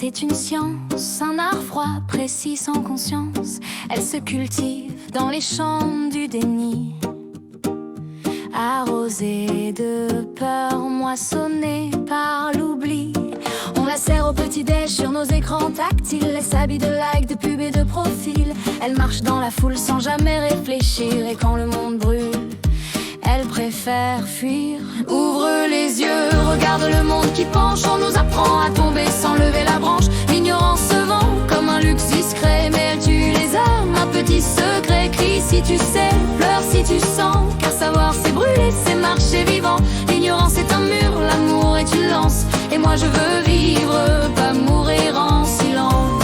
est une science, un art froid, précis, sans conscience. Elle se cultive dans les champs du déni, arrosée de peur, moissonnée par l'oubli. On la sert au petit-déj sur nos écrans tactiles. Elle s'habille de likes, de pubs et de profils. Elle marche dans la foule sans jamais réfléchir. Et quand le monde brûle, elle préfère fuir. Ouvre les yeux, regarde le monde qui penche. On nous apprend à tomber sans lever la branche. L'ignorance se vend comme un luxe discret, mais elle tue les âmes. Un petit secret, crie si tu sais, pleure si tu sens. Car savoir c'est brûler, c'est marcher vivant. L'ignorance est un mur, l'amour est une lance. Et moi je veux vivre, pas mourir en silence.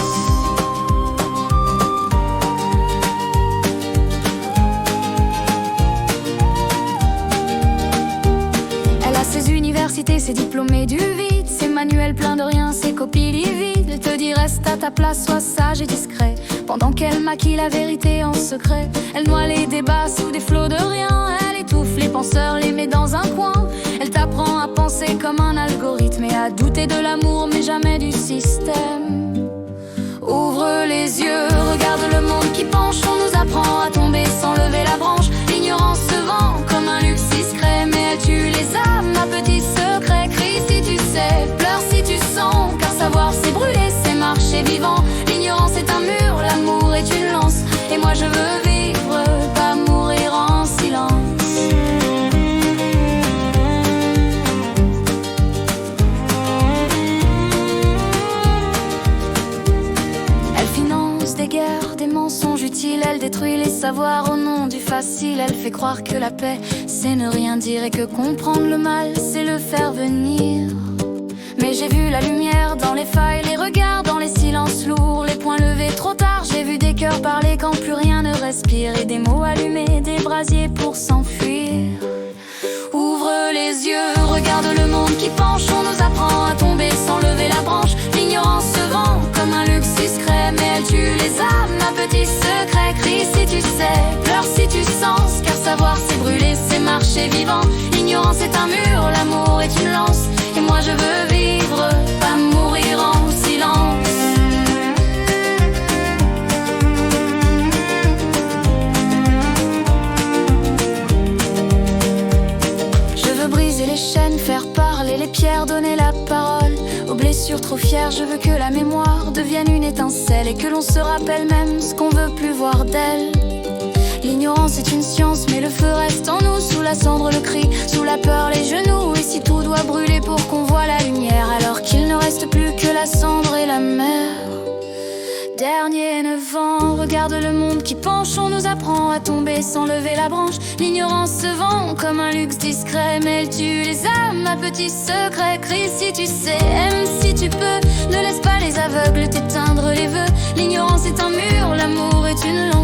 Elle a ses universités, ses diplômés du vide, ses manuels pleins de rien, ses copies livides. Elle te dit reste à ta place, sois sage et discret. Pendant qu'elle maquille la vérité en secret, elle noie les débats sous des flots de rien. Elle étouffe les penseurs, les met dans un coin. Elle t'apprend à penser comme un algorithme et à douter de l'amour mais jamais du système. Ouvre les yeux, regarde le monde qui penche. On nous apprend à tomber sans lever la branche. L'ignorance se vend comme un luxe discret, mais elle tue les âmes. Un petit secret, crie si tu sais, pleure si tu sens. Car savoir c'est brûler, c'est marcher vivant. L'ignorance est un mur, l'amour est une lance. Et moi je veux vivre, pas mourir en silence. Des guerres, des mensonges utiles. Elle détruit les savoirs au nom du facile. Elle fait croire que la paix c'est ne rien dire et que comprendre le mal c'est le faire venir. Mais j'ai vu la lumière dans les failles, les regards dans les silences lourds, les poings levés trop tard. J'ai vu des cœurs parler quand plus rien ne respire, et des mots allumés, des brasiers pour s'enfuir. Ouvre les yeux, regarde le monde qui penche. On nous apprend à tomber sans lever la branche. L'ignorance se vend comme un luxe discret, mais elle tue les âmes. Un petit secret, crie si tu sais, pleure si tu sens. Car savoir c'est brûler, c'est marcher vivant. L'ignorance est un mur, l'amour est une lance. Et moi je veux vivre, pas mourir en silence. Briser les chaînes, faire parler les pierres, donner la parole aux blessures trop fières. Je veux que la mémoire devienne une étincelle et que l'on se rappelle même ce qu'on veut plus voir d'elle. L'ignorance est une science, mais le feu reste en nous. Sous la cendre le cri, sous la peur les genoux. Et si tout doit brûler pour qu'on voit la lumière, alors qu'il ne reste plus que la cendre et la mer. Dernier 9 ans, regarde le monde qui penche. On nous apprend à tomber sans lever la branche. L'ignorance se vend comme un luxe discret, mais elle tue les âmes. Un petit secret, crie si tu sais, aime si tu peux. Ne laisse pas les aveugles t'éteindre les vœux. L'ignorance est un mur, l'amour est une